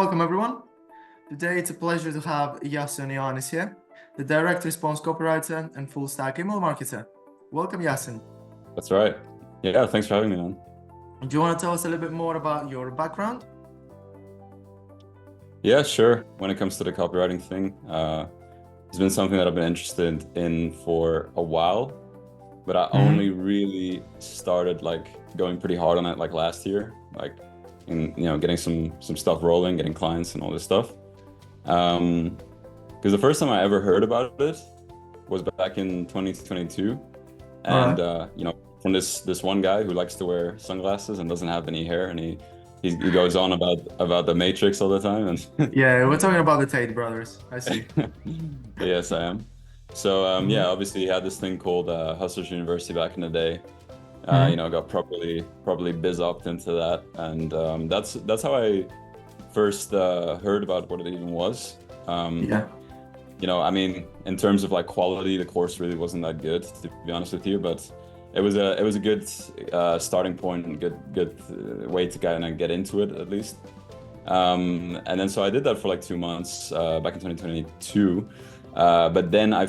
welcome everyone. Today it's a pleasure to have Iason Ioannis here, the direct response copywriter and full stack email marketer. Welcome, Iason. That's right. Yeah, thanks for having me on. Do you want to tell us a little bit more about your background? Yeah, sure. When it comes to the copywriting thing, it's been something that I've been interested in for a while, but I only really started going pretty hard on it last year, getting some stuff rolling, getting clients and all this stuff. Because the first time I ever heard about it was back in 2022, and from this one guy who likes to wear sunglasses and doesn't have any hair, and he goes on about the Matrix all the time. And yeah, we're talking about the Tate brothers. I see. Yes, I am. So yeah, obviously he had this thing called Hustlers University back in the day. Got properly biz upped into that, and that's how I first heard about what it even was. I mean, in terms of quality, the course really wasn't that good, to be honest with you, but it was a good starting point and good way to kind of get into it at least. And then so I did that for 2 months back in 2022. But then I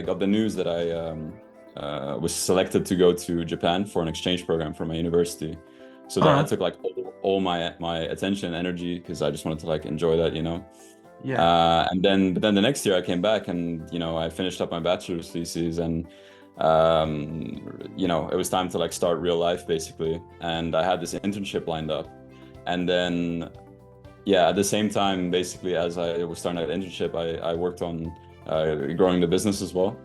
got the news that I was selected to go to Japan for an exchange program for my university. So that took all my attention and energy, because I just wanted to enjoy that, but then the next year I came back and I finished up my bachelor's thesis, and it was time to start real life basically, and I had this internship lined up. And then at the same time, basically, as I was starting that internship, I worked on growing the business as well.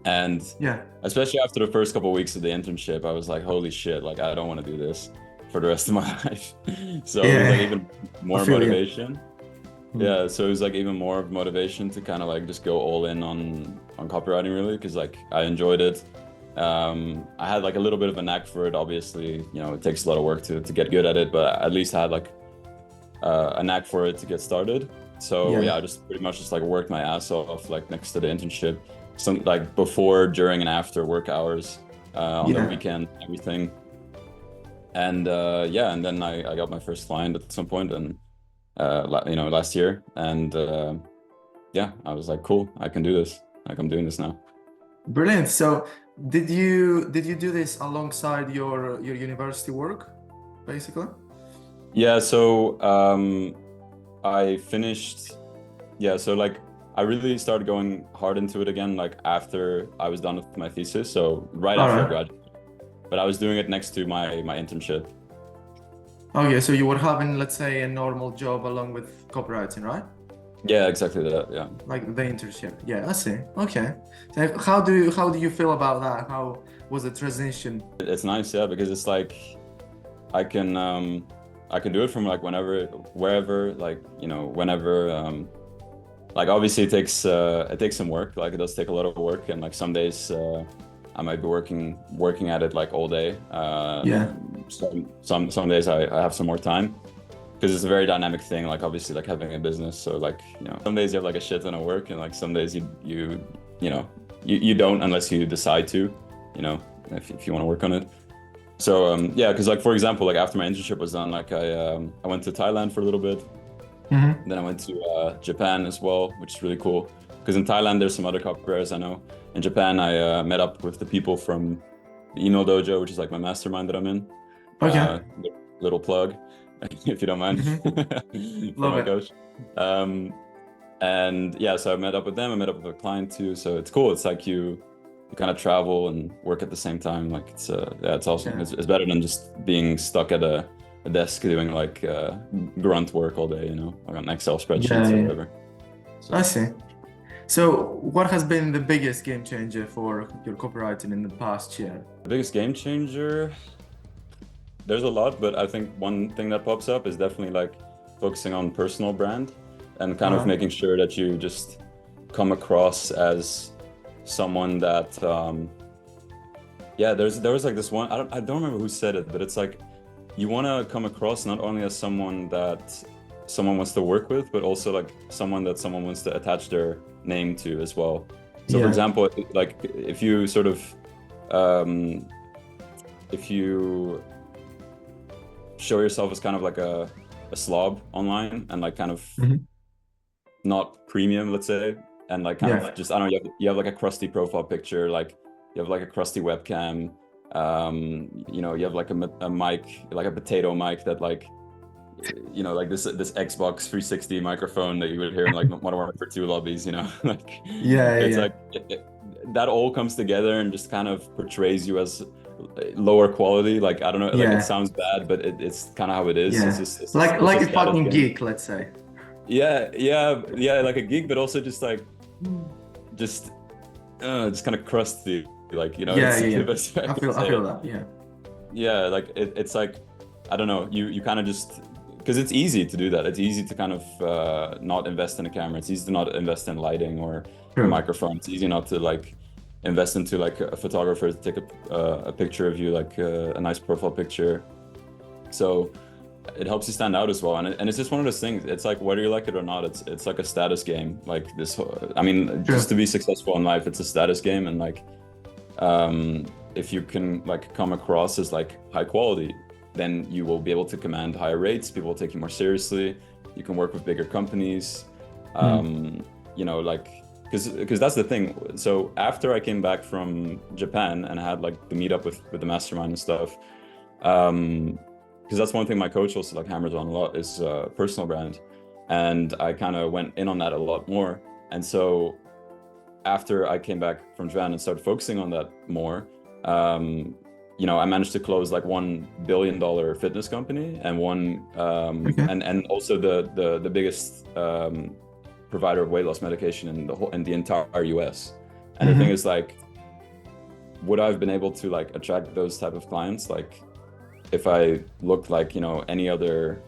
And especially after the first couple of weeks of the internship, I was like, holy shit, I don't want to do this for the rest of my life. So it was even more motivation. Yeah, so it was even more motivation to kind of just go all in on copywriting, really, because I enjoyed it. I had a little bit of a knack for it. Obviously, it takes a lot of work to get good at it, but at least I had a knack for it to get started. So I just pretty much worked my ass off next to the internship, some before, during, and after work hours, on the weekend, everything. And and then I got my first client at some point, and last year, and I was like, cool, I can do this. I'm doing this now. Brilliant. So did you do this alongside your university work, basically? Yeah, so I finished, I really started going hard into it again, after I was done with my thesis, so after I graduated. But I was doing it next to my internship. Okay, so you were having, let's say, a normal job along with copywriting, right? Yeah, exactly that, yeah. The internship. Yeah, I see. Okay. So how do you feel about that? How was the transition? It's nice, yeah, because it's I can do it from whenever, wherever, whenever. Obviously it takes some work. It does take a lot of work, and some days I might be working at it all day. Some days I have some more time, because it's a very dynamic thing. Obviously having a business, so some days you have a shit ton of work, and some days you don't, unless you decide to, if you want to work on it. So because for example, after my internship was done, I went to Thailand for a little bit. Then I went to Japan as well, which is really cool, because in Thailand there's some other copywriters I know. In Japan I met up with the people from the email dojo, which is my mastermind that I'm in. Okay. Little plug, if you don't mind. Love it. Coach. And so I met up with them. I met up with a client too. So it's cool. It's you kind of travel and work at the same time. It's awesome. Yeah. It's better than just being stuck at a desk doing grunt work all day, on Excel spreadsheets or whatever. So. I see. So what has been the biggest game changer for your copywriting in the past year? The biggest game changer? There's a lot, but I think one thing that pops up is definitely focusing on personal brand, and kind of making sure that you just come across as someone that, there was this one, I don't remember who said it, but it's you want to come across not only as someone that someone wants to work with, but also someone that someone wants to attach their name to as well. So for example, if you sort of if you show yourself as kind of a slob online and like kind of Mhm. not premium, let's say, and like kind Yeah. of just, I don't know, you have like a crusty profile picture, like you have like a crusty webcam, you know, you have like a mic, like a potato mic that like, you know, like this Xbox 360 microphone that you would hear in like Modern Warfare 2 lobbies, you know, like Yeah, it's yeah, like that all comes together and just kind of portrays you as lower quality. Like I don't know, like it yeah, sounds bad, but it's kind of how it is. yeah. It's Like a a status fucking game. geek, let's say. Yeah, like a geek, but also just like just just kind of crusty, like, you know, Yeah, it's yeah, the yeah. best way I can I say feel it. that. Yeah. Yeah, like it's like, I don't know, you kind of just, because it's easy to do that. It's easy to kind of not invest in a camera. It's easy to not invest in lighting or a True. microphone. It's easy not to like invest into like a photographer to take a picture of you, like a nice profile picture. So it helps you stand out as well, and it's just one of those things. It's like whether you like it or not, it's like a status game. Like this, I mean, just to True. be successful in life, it's a status game, and like if you can like come across as like high quality, then you will be able to command higher rates. People will take you more seriously. You can work with bigger companies. Mm. You know, like because that's the thing. So after I came back from Japan and I had like the meetup with the mastermind and stuff, because that's one thing my coach also like hammers on a lot is personal brand, and I kind of went in on that a lot more. And so after I came back from Japan and started focusing on that more, you know, I managed to close like $1 billion fitness company and one Okay. and also the biggest provider of weight loss medication in the entire US. And the thing is like, would I have been able to like attract those type of clients like if I looked like, you know, any other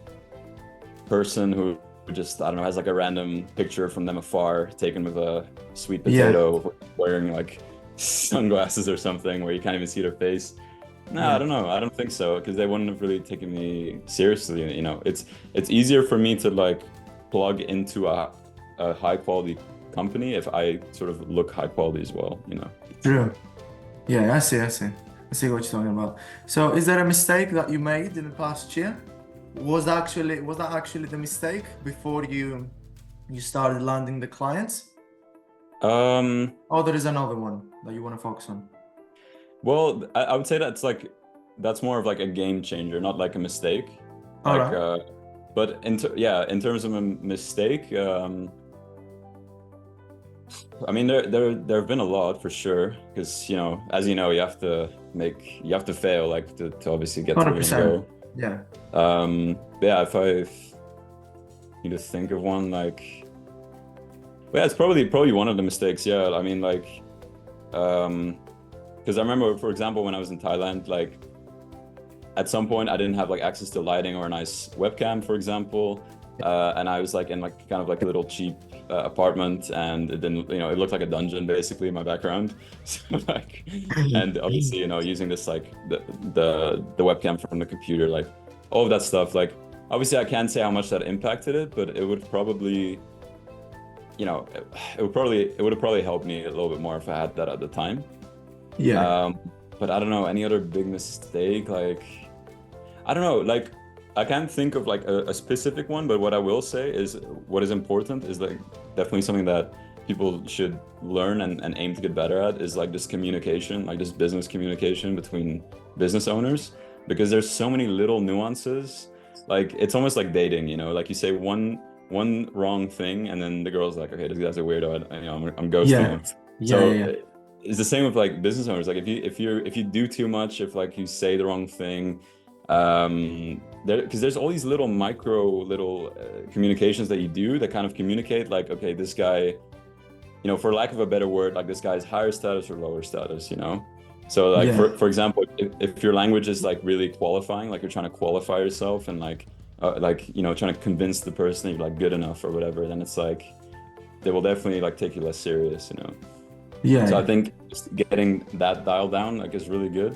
person who just, I don't know, has like a random picture from them afar taken with a sweet Yeah. potato wearing like sunglasses or something where you can't even see their face? No, Yeah. I don't know. I don't think so, because they wouldn't have really taken me seriously. You know, it's easier for me to like plug into a high quality company if I sort of look high quality as well, you know. True. Yeah, I see. I see. I see what you're talking about. So, is there a mistake that you made in the past year? Was that actually the mistake before you started landing the clients? Um, Or there is another one that you want to focus on? well, I would say that's more of like a game changer, not like a mistake. All Like, right. but in terms of a mistake, I mean, there have been a lot for sure, because, you know, as you know, you have to fail, like to obviously get to where you 100%. go. Yeah. Yeah, if I need to think of one, like, well, yeah, it's probably one of the mistakes. Yeah, I mean, like, because I remember, for example, when I was in Thailand, like, at some point I didn't have like access to lighting or a nice webcam, for example, and I was like in like kind of like a little cheap apartment, and it didn't, you know, it looked like a dungeon basically in my background. So like, and obviously, you know, using this like the webcam from the computer, like all of that stuff, like obviously I can't say how much that impacted it, but it would probably, you know, it would have probably helped me a little bit more if I had that at the time. Yeah. But I don't know, any other big mistake, like, I don't know, like, I can't think of like a specific one, but what I will say is what is important is like definitely something that people should learn and aim to get better at is like this communication, like this business communication between business owners, because there's so many little nuances. Like it's almost like dating, you know, like you say one wrong thing and then the girl's like, okay, this guy's a weirdo, you know, I'm ghosting Yeah. him. Yeah. So Yeah. it's the same with like business owners. Like if you do too much, if like you say the wrong thing, because there's all these little communications that you do that kind of communicate like, okay, this guy, you know, for lack of a better word, like this guy's higher status or lower status, you know. So like Yeah. for example, if your language is like really qualifying, like you're trying to qualify yourself and like you know, trying to convince the person that you're like good enough or whatever, then it's like they will definitely like take you less serious, you know. Yeah. So I Yeah. think just getting that dialed down like is really good.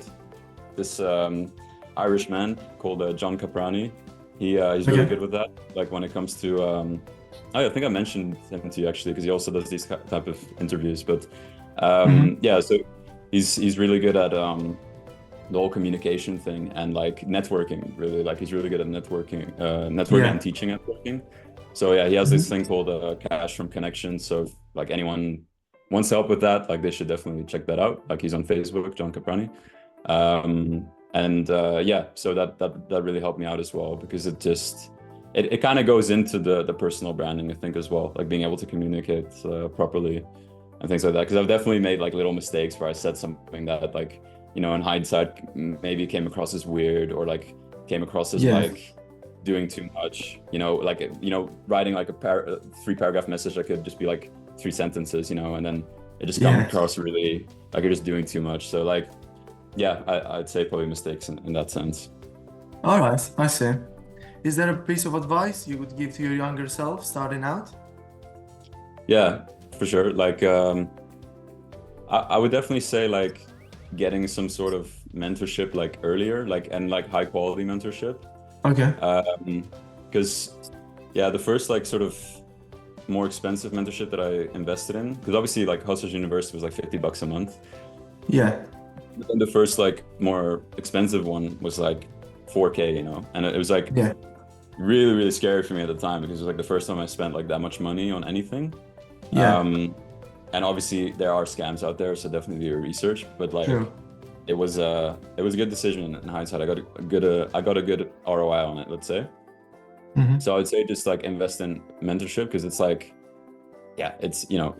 This Irish man called John Caprani, he's really Okay. good with that. Like when it comes to, oh, I think I mentioned him to you actually, because he also does these type of interviews. But Mhm. yeah, so he's really good at the whole communication thing and like networking, really. Like he's really good at networking Yeah. and teaching networking. So yeah, he has this Mhm. thing called Cash from Connection. So if like anyone wants help with that, like they should definitely check that out. Like he's on Facebook, John Caprani. Yeah, so that really helped me out as well, because it kind of goes into the personal branding, I think, as well, like being able to communicate properly and things like that. Because I've definitely made like little mistakes where I said something that, like, you know, in hindsight maybe came across as weird, or like came across as Yeah. like doing too much, you know, like, you know, writing like a 3-paragraph message that could just be like 3 sentences, you know, and then it just comes Yeah. across really like you're just doing too much. So like, yeah, I'd say probably mistakes in that sense. All right, I see. Is there a piece of advice you would give to your younger self starting out? Yeah, for sure. Like, I would definitely say like getting some sort of mentorship like earlier, like, and like high quality mentorship. Okay. Because yeah, the first like sort of more expensive mentorship that I invested in, because obviously like Hustlers University was like $50 a month. Yeah. And the first like more expensive one was like 4K, you know, and it was like Yeah. really, really scary for me at the time, because it was like the first time I spent like that much money on anything. Yeah. And obviously there are scams out there, so definitely do your research. But like True. it was a good decision in hindsight. I got a good ROI on it, let's say. Mhm. So I would say just like invest in mentorship, because it's like, yeah, it's, you know,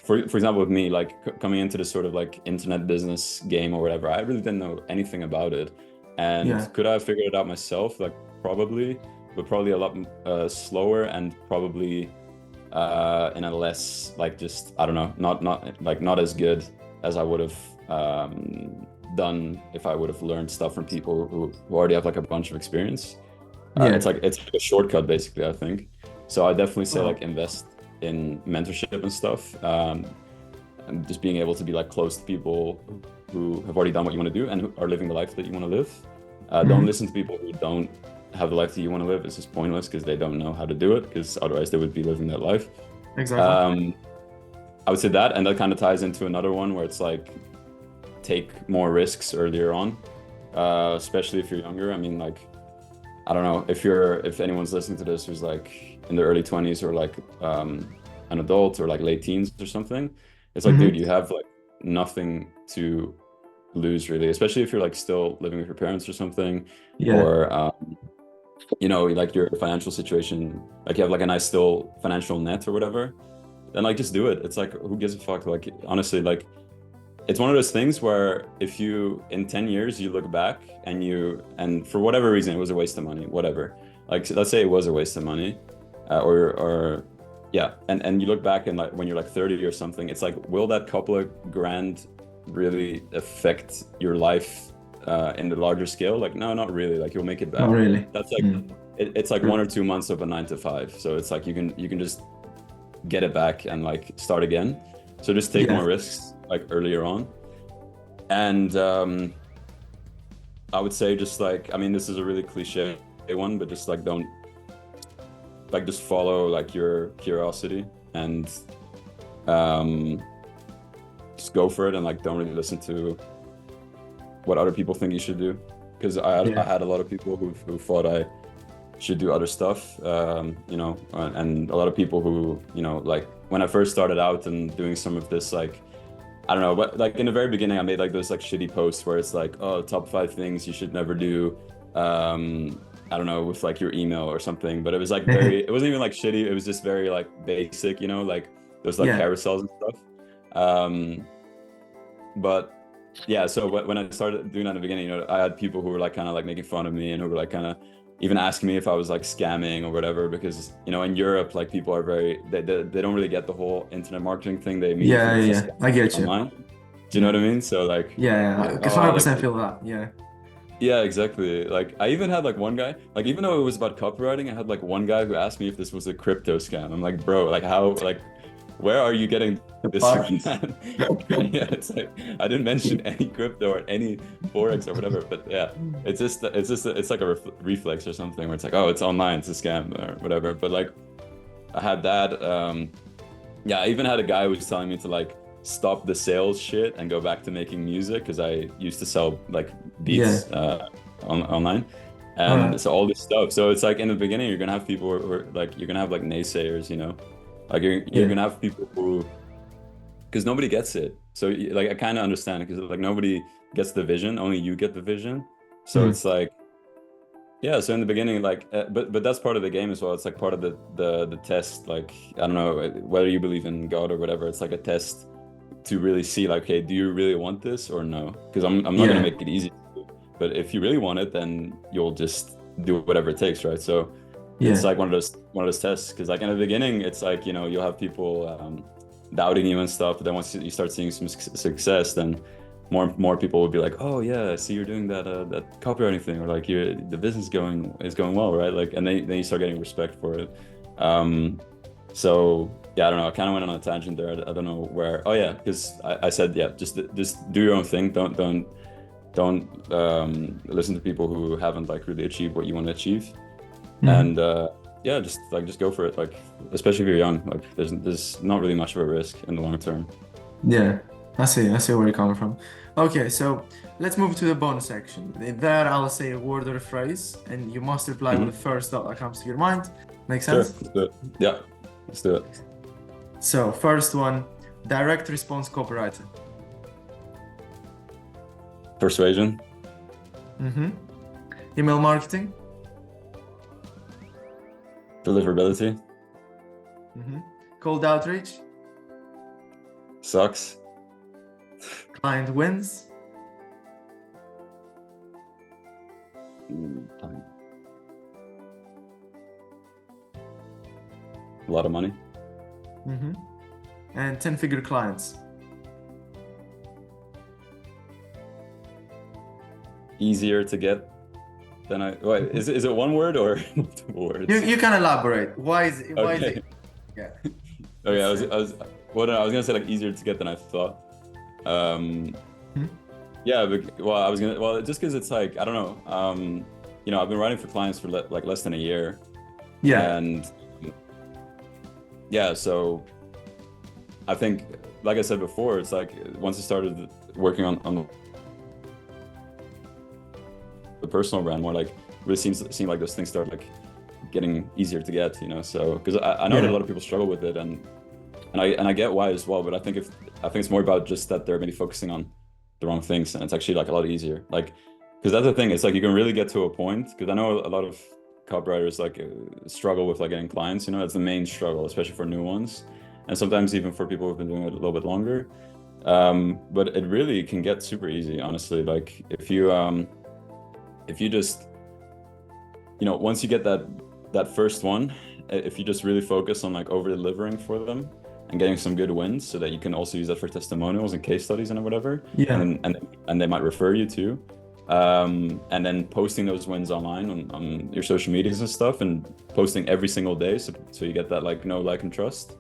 for example, with me, like coming into this sort of like internet business game or whatever, I really didn't know anything about it. And Yeah. could I have figured it out myself? Like probably, but probably a lot slower, and probably in a less like, just, I don't know, not as good as I would have done if I would have learned stuff from people who already have like a bunch of experience. Yeah. It's like a shortcut basically, I think. So I definitely say Wow. like invest in mentorship and stuff, and just being able to be like close to people who have already done what you want to do and who are living the life that you want to live. Don't listen to people who don't have the life that you want to live. It's just pointless, because they don't know how to do it, because otherwise they would be living that life. Exactly. I would say that, and that kind of ties into another one where it's like take more risks earlier on, especially if you're younger. I mean, like, I don't know if anyone's listening to this who's like in their early 20s, or like an adult, or like late teens or something. It's like, dude, you have like nothing to lose really, especially if you're like still living with your parents or something. Yeah. Or you know, like your financial situation, like you have like a nice still financial net or whatever, then like just do it. It's like, who gives a fuck? Like honestly, like it's one of those things where if you in 10 years you look back and for whatever reason it was a waste of money, whatever, like let's say it was a waste of money, or yeah, and you look back and like when you're like 30 or something, it's like, will that couple of grand really affect your life in the larger scale? Like, no, not really. Like you'll make it back. Not really. That's like it's like 1 or 2 months of a 9 to 5, so it's like you can just get it back and like start again. So just take more risks like earlier on. And I would say just like, I mean, this is a really cliche one, but just like don't, like just follow like your curiosity and just go for it, and like don't really listen to what other people think you should do. Because I had a lot of people who thought I should do other stuff, you know, and a lot of people who, you know, like when I first started out and doing some of this, like, I don't know, but like in the very beginning, I made like those like shitty posts where it's like, oh, top 5 things you should never do. I don't know, with like your email or something, but it was like it wasn't even like shitty. It was just very like basic, you know, like those like carousels and stuff. But yeah, so when I started doing that in the beginning, you know, I had people who were like kind of like making fun of me, and who were like kind of even asking me if I was like scamming or whatever, because, you know, in Europe, like people are very, they don't really get the whole internet marketing thing. They immediately I get you. online. Do you know what I mean? So like, I 100% feel that. Yeah, exactly. Like I even had like one guy, like even though it was about copywriting, I had like one guy who asked me if this was a crypto scam. I'm like, bro, like how, like, where are you getting this from? Yeah, it's like, I didn't mention any crypto or any Forex or whatever, but yeah, it's like a reflex or something where it's like, oh, it's online, it's a scam or whatever. But like I had that, yeah, I even had a guy who was telling me to like stop the sales shit and go back to making music, because I used to sell like beats online. And so all this stuff. So it's like in the beginning, you're gonna have people who are like, you're gonna have like naysayers, you know, like you're gonna have people who, because nobody gets it. So like I kind of understand it, because like nobody gets the vision, only you get the vision. So it's like, yeah. So in the beginning, like, but that's part of the game as well. It's like part of the test. Like, I don't know whether you believe in God or whatever. It's like a test to really see, like, okay, do you really want this or no? Because I'm not gonna make it easy. But if you really want it, then you'll just do whatever it takes, right? So it's like one of those tests. Because like in the beginning, it's like, you know, you'll have people doubting you and stuff. But then once you start seeing some success, then more people will be like, oh yeah, I see you're doing that copywriting thing, or like the business is going well, right? Like, and then you start getting respect for it. So yeah, I don't know. I kind of went on a tangent there. I don't know where. Oh yeah, because I said, yeah, just do your own thing. Don't listen to people who haven't like really achieved what you want to achieve. And yeah, just go for it. Like, especially if you're young, like there's not really much of a risk in the long term. Yeah, I see where you're coming from. Okay, so let's move to the bonus section. There, I'll say a word or a phrase, and you must reply with the first thought that comes to your mind. Make sense? Sure, let's do it. Yeah, let's do it. So, first one, direct response copywriter. Persuasion. Email marketing. Deliverability. Cold outreach. Sucks. Client wins. A lot of money. And 10-figure clients. Easier to get than wait, is it one word or multiple words? You can elaborate. Why is it? Yeah. Okay, I was gonna say like easier to get than I thought. Yeah, but, just because it's like, I don't know. You know, I've been writing for clients for like less than a year. Yeah. And yeah, so I think, like I said before, it's like once I started working on the personal brand more, like really seemed like those things start like getting easier to get, you know. So because I know that a lot of people struggle with it, and I get why as well, but I think it's more about just that they're maybe focusing on the wrong things, and it's actually like a lot easier, like, because that's the thing, it's like you can really get to a point, because I know a lot of copywriters like struggle with like getting clients, you know. That's the main struggle, especially for new ones, and sometimes even for people who've been doing it a little bit longer. But it really can get super easy, honestly. Like if you just, you know, once you get that first one, if you just really focus on like over delivering for them and getting some good wins, so that you can also use that for testimonials and case studies and whatever. Yeah. And they might refer you to, and then posting those wins online on your social medias and stuff, and posting every single day, so you get that like know, like, and trust.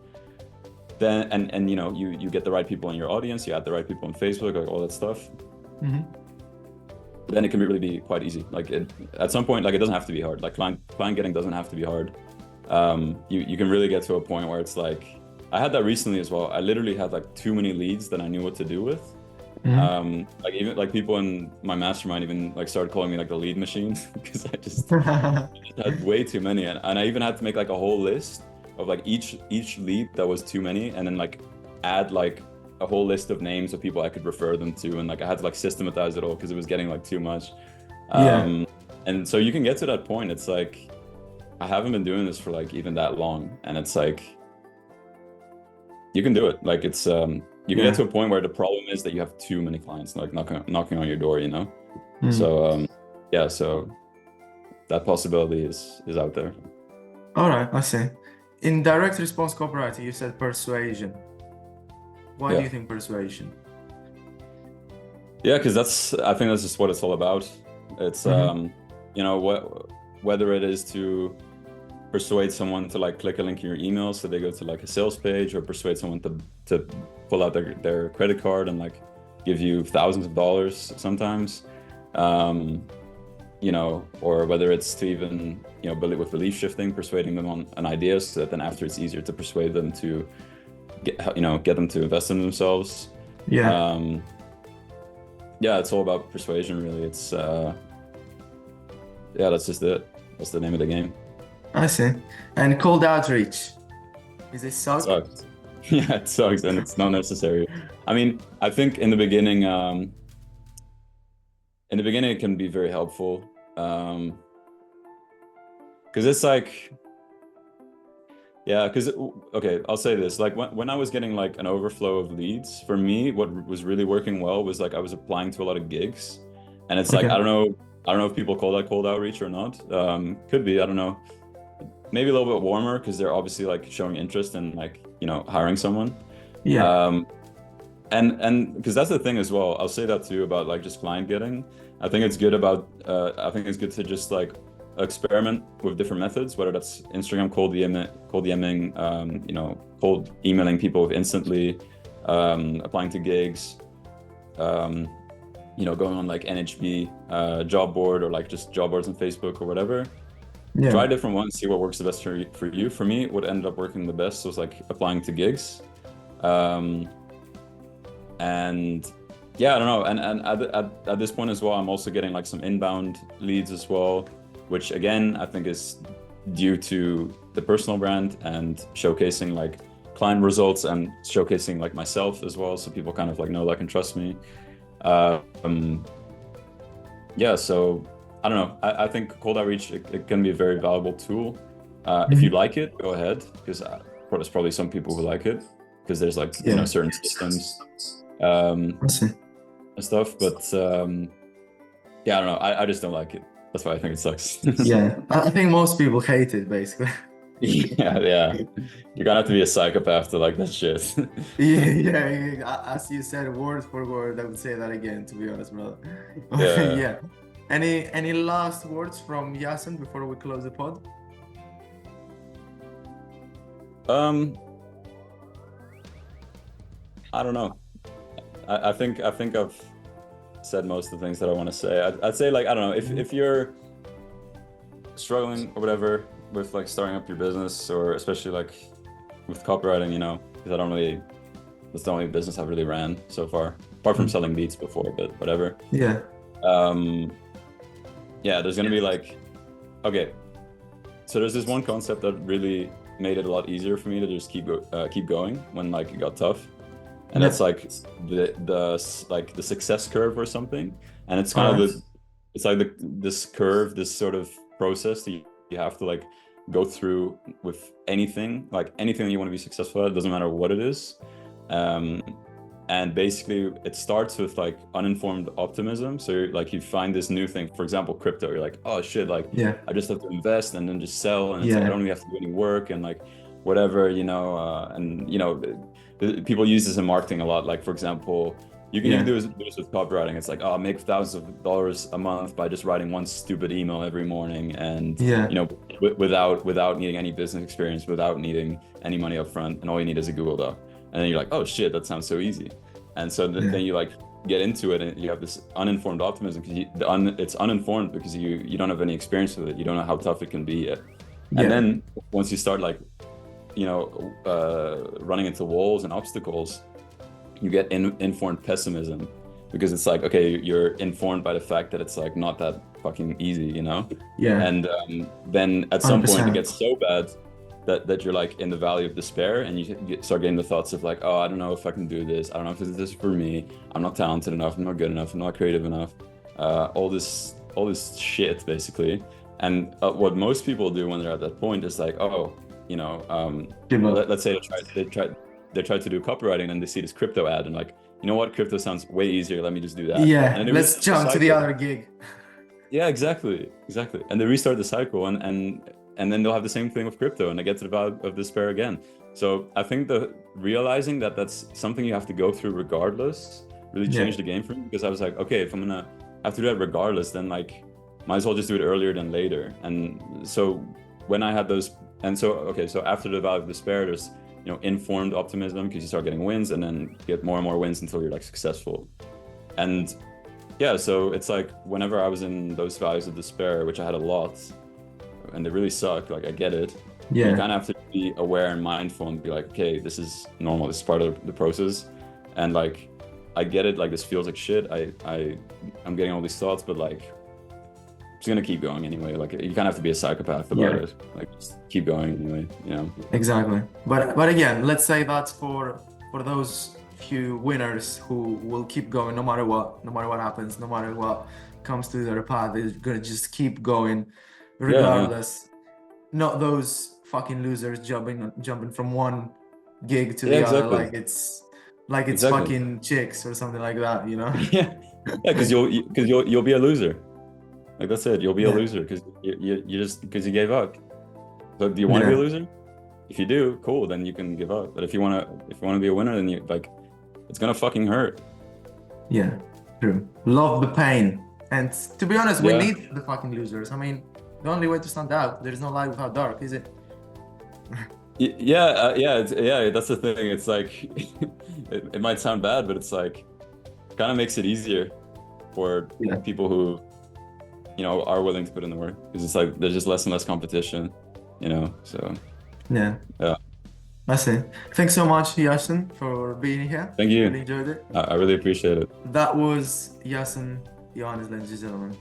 Then and you know, you get the right people in your audience, you add the right people on Facebook, like all that stuff. Then it can really be quite easy. Like at some point, like it doesn't have to be hard. Like client getting doesn't have to be hard. You can really get to a point where it's like, I had that recently as well. I literally had like too many leads that I knew what to do with. Like even like people in my mastermind even like started calling me like the lead machine, because I just had way too many, and I even had to make like a whole list of like each lead that was too many, and then like add like a whole list of names of people I could refer them to, and like I had to like systematize it all because it was getting like too much. And so you can get to that point. It's like, I haven't been doing this for like even that long, and it's like you can do it. Like it's you can get to a point where the problem is that you have too many clients like knocking on your door, you know. So yeah, so that possibility is out there. All right, I see. In direct response copywriting, you said persuasion. Why do you think persuasion? Yeah, because I think that's just what it's all about. It's you know, whether it is to persuade someone to like click a link in your email so they go to like a sales page, or persuade someone to pull out their credit card and like give you thousands of dollars sometimes, you know, or whether it's to even, you know, with belief shifting, persuading them on an idea so that then after it's easier to persuade them to get them to invest in themselves. Yeah, Yeah, it's all about persuasion, really. It's yeah, that's just it. That's the name of the game. I see. And cold outreach. Is it suck? Sucks. Yeah, it sucks, and it's not necessary. I mean, I think in the beginning it can be very helpful, because it's like, yeah, because okay, I'll say this, like when I was getting like an overflow of leads, for me, what was really working well was like I was applying to a lot of gigs, and it's like Okay. I don't know if people call that cold outreach or not. Could be, I don't know. Maybe a little bit warmer because they're obviously like showing interest in like, hiring someone. Yeah. And because that's the thing as well. I'll say that too about like just client getting. I think it's good to just like experiment with different methods, whether that's Instagram cold DMing, cold emailing people with instantly, applying to gigs, going on like NHB job board, or like just job boards on Facebook or whatever. Yeah. Try different ones, see what works the best for you. For me, what ended up working the best was like applying to gigs. And yeah, I don't know. And at this point as well, I'm also getting like some inbound leads as well, which again, I think is due to the personal brand and showcasing like client results and showcasing like myself as well. So people kind of like know, like, and trust me. Yeah, so I don't know. I think cold outreach, it can be a very valuable tool. If you like it, go ahead, because there's probably some people who like it because there's like certain systems and stuff. But yeah, I don't know. I just don't like it. That's why I think it sucks. Yeah, I think most people hate it basically. Yeah. You're gonna have to be a psychopath to like that shit. Yeah. As you said, word for word, I would say that again, to be honest, brother. Yeah. Yeah. Any last words from Iason before we close the pod? I don't know. I think I've said most of the things that I want to say. I'd say, like, I don't know, if you're struggling or whatever with like starting up your business, or especially like with copywriting, because that's the only business I've really ran so far, apart from selling beats before, but whatever. Yeah. Yeah, there's gonna be like, okay, so there's this one concept that really made it a lot easier for me to just keep going when like it got tough, and that's like the success curve or something. And it's kind of it's like this curve, this sort of process that you have to like go through with anything that you want to be successful at. It doesn't matter what it is. And basically it starts with like uninformed optimism. So you find this new thing, for example, crypto. You're like, oh shit, like I just have to invest and then just sell, and it's like I don't really have to do any work and like whatever, people use this in marketing a lot. Like, for example, you can even do this with copywriting. It's like, oh, I'll make thousands of dollars a month by just writing one stupid email every morning, and without needing any business experience, without needing any money up front, and all you need is a Google Doc. And then you're like, oh shit, that sounds so easy. And so then you like get into it, and you have this uninformed optimism because it's uninformed because you don't have any experience with it. You don't know how tough it can be yet. And then once you start like, running into walls and obstacles, you get informed pessimism, because it's like, okay, you're informed by the fact that it's like not that fucking easy, And then at some 100%. Point it gets so bad that you're like in the valley of despair, and you start getting the thoughts of like, oh, I don't know if I can do this. I don't know if this is for me. I'm not talented enough. I'm not good enough. I'm not creative enough. All this shit basically. And what most people do when they're at that point is like, oh, let's say they try to do copywriting, and they see this crypto ad, and like, you know what, crypto sounds way easier. Let me just do that. Yeah, let's jump to the other gig. Yeah, exactly. And they restart the cycle, and then they'll have the same thing with crypto, and they get to the valley of despair again. So I think realizing that that's something you have to go through regardless really changed the game for me, because I was like, okay, if I'm gonna have to do that regardless, then like might as well just do it earlier than later. And so when I had those, so after the valley of despair, there's informed optimism, because you start getting wins, and then get more and more wins until you're like successful. And yeah, so it's like whenever I was in those valleys of despair, which I had a lot, and they really suck, like I get it, You Yeah. kind of have to be aware and mindful and be like, okay, this is normal. This is part of the process. And like, I get it. Like, this feels like shit. I'm getting all these thoughts, but like, I'm just gonna keep going anyway. Like, you kind of have to be a psychopath about Yeah. it. Like, just keep going anyway. You know. Exactly. But again, let's say that's for those few winners who will keep going no matter what happens, no matter what comes to their path. They're gonna just keep going, Yeah. Yeah. regardless. Not those fucking losers jumping from one gig to Yeah. the other Exactly. like it's Exactly. fucking chicks or something like that, you know? Yeah. Yeah. Because you'll be a loser. Like that's it. You'll be a Yeah. loser because you just because you gave up. So do you want to be a Yeah. loser? If you do, cool. Then you can give up. But if you wanna be a winner, then you like, it's gonna fucking hurt. Yeah, true. Love the pain. And to be honest, we Yeah. need the fucking losers. I mean, the only way to stand out, there's no light without dark, is it? Yeah, yeah. That's the thing. It's like it might sound bad, but it's like kind of makes it easier for Yeah. people who are willing to put in the work because it's like there's just less and less competition, So Yeah. yeah. That's it. Thanks so much, Iason, for being here. Thank you. Really enjoyed it. I really appreciate it. That was Iason, Ioannis, ladies and gentlemen.